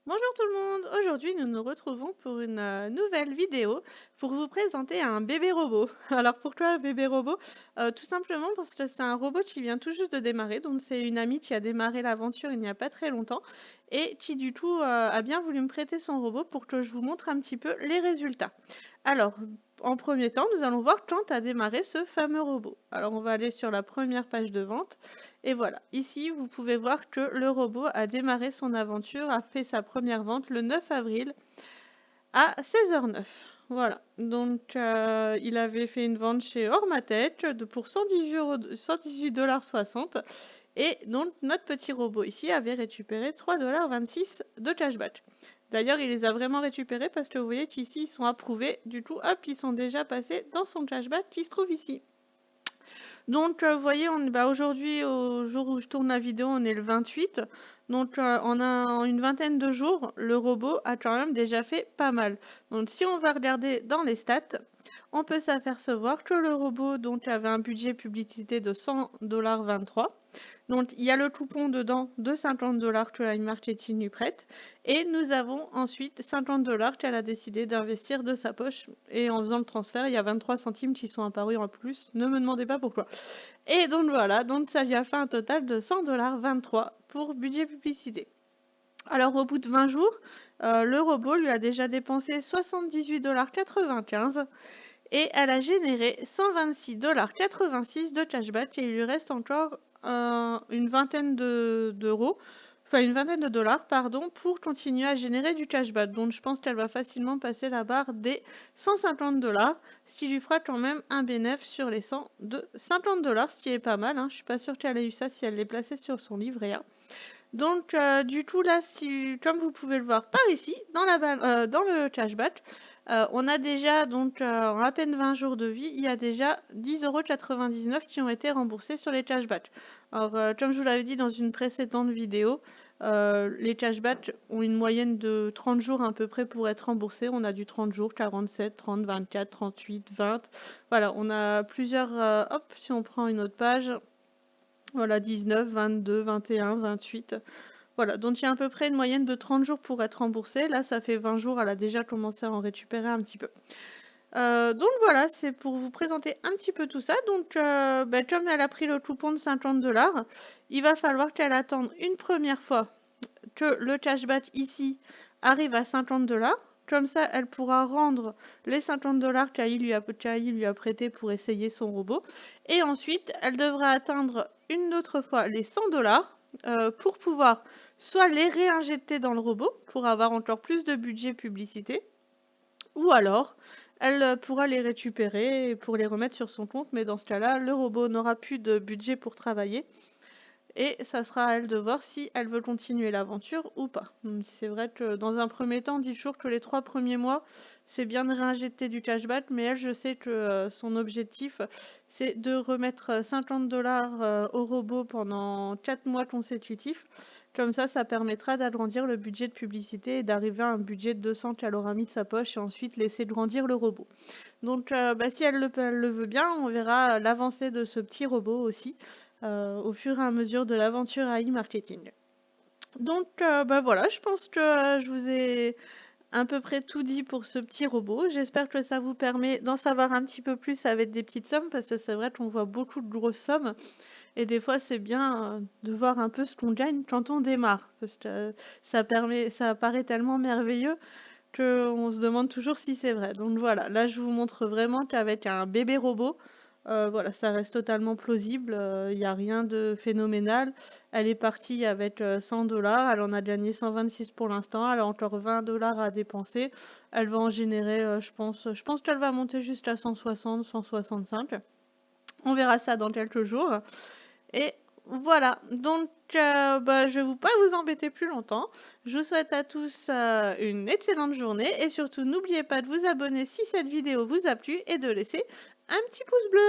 Bonjour tout le monde! Aujourd'hui, nous nous retrouvons pour une nouvelle vidéo pour vous présenter un bébé robot. Alors pourquoi un bébé robot? Tout simplement parce que c'est un robot qui vient tout juste de démarrer, donc c'est une amie qui a démarré l'aventure il n'y a pas très longtemps et qui du coup a bien voulu me prêter son robot pour que je vous montre un petit peu les résultats. Alors, en premier temps, nous allons voir quand a démarré ce fameux robot. Alors on va aller sur la première page de vente et voilà, ici vous pouvez voir que le robot a démarré son aventure, a fait sa première vente le 9 avril à 16h09. Voilà, donc il avait fait une vente chez Ormatech pour 118,60 $. Et donc notre petit robot ici avait récupéré 3,26 $ de cashback. D'ailleurs, il les a vraiment récupérés parce que vous voyez qu'ici ils sont approuvés. Du coup, hop, ils sont déjà passés dans son cashback qui se trouve ici. Donc, vous voyez, aujourd'hui, au jour où je tourne la vidéo, on est le 28. Donc, en une vingtaine de jours, le robot a quand même déjà fait pas mal. Donc, si on va regarder dans les stats, on peut s'apercevoir que le robot donc, avait un budget publicité de 100,23 $. Donc, il y a le coupon dedans de 50 $ que iMarketing lui prête. Et nous avons ensuite 50 $ qu'elle a décidé d'investir de sa poche. Et en faisant le transfert, il y a 23 centimes qui sont apparus en plus. Ne me demandez pas pourquoi. Et donc voilà, donc ça lui a fait un total de 100,23 $ pour budget publicité. Alors au bout de 20 jours, le robot lui a déjà dépensé 78,95 $ et elle a généré 126,86 $ de cashback et il lui reste encore une vingtaine d'euros, enfin une vingtaine de dollars, pardon, pour continuer à générer du cashback. Donc je pense qu'elle va facilement passer la barre des 150 $, ce qui lui fera quand même un bénéfice sur les 100 de 50 $, ce qui est pas mal. Hein. Je suis pas sûre qu'elle ait eu ça si elle l'ait placé sur son livret A. Donc, du coup, là, comme vous pouvez le voir par ici, dans le cashback, on a déjà, donc, en à peine 20 jours de vie, il y a déjà 10,99 € qui ont été remboursés sur les cashbacks. Alors, comme je vous l'avais dit dans une précédente vidéo, les cashbacks ont une moyenne de 30 jours à peu près pour être remboursés. On a du 30 jours, 47, 30, 24, 38, 20. Voilà, on a plusieurs... hop, si on prend une autre page... Voilà, 19, 22, 21, 28. Voilà, donc il y a à peu près une moyenne de 30 jours pour être remboursée. Là, ça fait 20 jours, elle a déjà commencé à en récupérer un petit peu. Donc voilà, c'est pour vous présenter un petit peu tout ça. Donc, comme elle a pris le coupon de 50 $, il va falloir qu'elle attende une première fois que le cashback ici arrive à 50 $. Comme ça, elle pourra rendre les 50 $ qu'Aïe lui a prêté pour essayer son robot. Et ensuite, elle devra atteindre une autre fois les 100 $ pour pouvoir soit les réinjecter dans le robot pour avoir encore plus de budget publicité, ou alors elle pourra les récupérer pour les remettre sur son compte. Mais dans ce cas-là, le robot n'aura plus de budget pour travailler. Et ça sera à elle de voir si elle veut continuer l'aventure ou pas. C'est vrai que dans un premier temps, on dit toujours que les 3 premiers mois, c'est bien de réinjecter du cashback, mais elle, je sais que son objectif, c'est de remettre 50 $ au robot pendant 4 mois consécutifs. Comme ça permettra d'agrandir le budget de publicité et d'arriver à un budget de 200 qu'elle aura mis de sa poche et ensuite laisser grandir le robot. Donc si elle le veut bien, on verra l'avancée de ce petit robot aussi au fur et à mesure de l'aventure AI marketing. Donc voilà, je pense que je vous ai à peu près tout dit pour ce petit robot. J'espère que ça vous permet d'en savoir un petit peu plus avec des petites sommes, parce que c'est vrai qu'on voit beaucoup de grosses sommes. Et des fois, c'est bien de voir un peu ce qu'on gagne quand on démarre, parce que ça paraît tellement merveilleux qu'on se demande toujours si c'est vrai. Donc voilà, là je vous montre vraiment qu'avec un bébé robot, voilà, ça reste totalement plausible, il n'y a rien de phénoménal. Elle est partie avec 100 $, elle en a gagné 126 pour l'instant, elle a encore 20 $ à dépenser. Elle va en générer, je pense qu'elle va monter jusqu'à 160, 165. On verra ça dans quelques jours. Et voilà, donc je vais pas vous embêter plus longtemps. Je vous souhaite à tous une excellente journée et surtout n'oubliez pas de vous abonner si cette vidéo vous a plu et de laisser un petit pouce bleu.